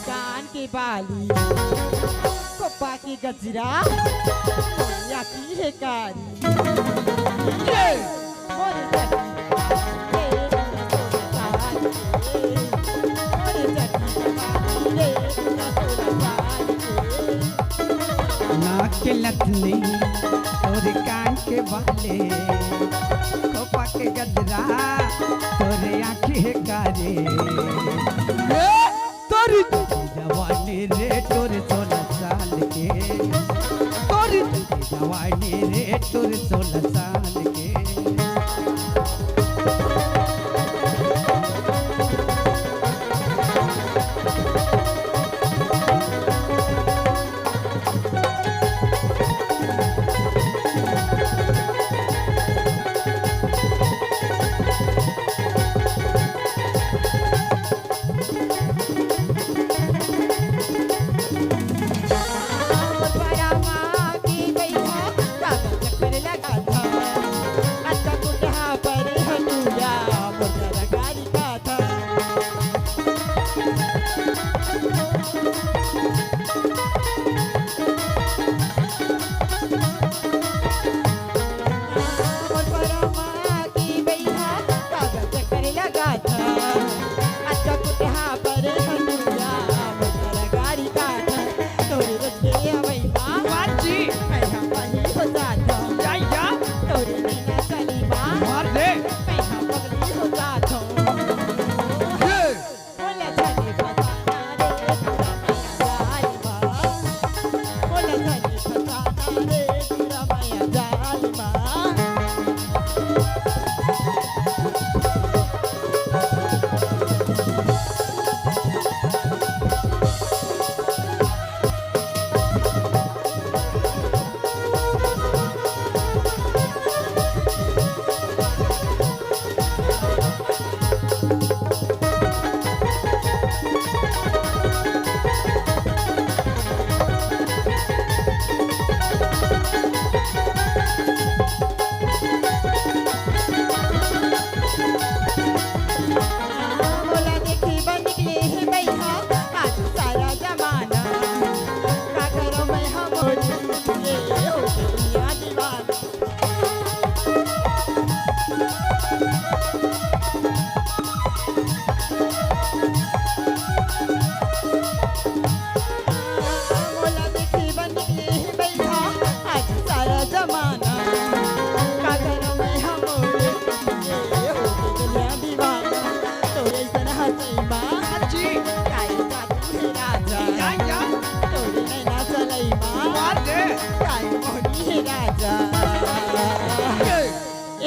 कान के बाली कोपा की गजरा मोया की है कारी ये मोर जटी नाक के लथनी और कान के बाले खोपा के गजरा तोरे आँखें है कारे तोरी जवानी रे तोरे 16 साल के तोरी जवानी रे तोरे 16 साल के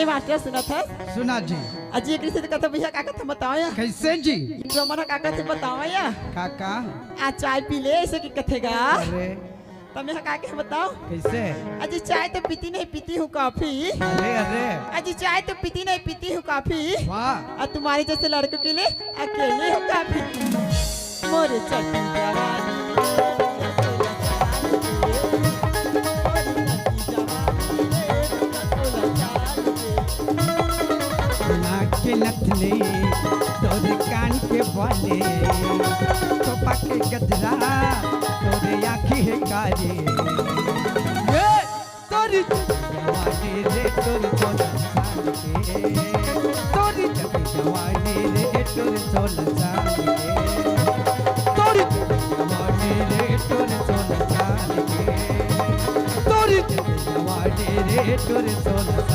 मास्टर सुना था सुना जी अजी एक से कथा भैया काका था बताओ या कैसे जी रमना काका से बताओ या काका आ चाय पी ले ऐसे की कथेगा अरे तब यहाँ काके बताओ कैसे अजी चाय तो पीती नहीं पीती हूँ कॉफी अरे अरे अजी चाय तो पीती नहीं पीती हूँ कॉफी वाह और तुम्हारे जैसे लड़कों के लिए अकेले हूँ कॉफी मोरे चट्टी जवानी के नथनी तोरे कान के बाले खोपा के गजरा तोरे आँखें है कारे तोरी जवानी रे तोरे 16 साल के तोरी जवानी रे तोरे 16 साल के तोरी जवानी रे तोरे 16 साल के तोरी जवानी रे तोरे 16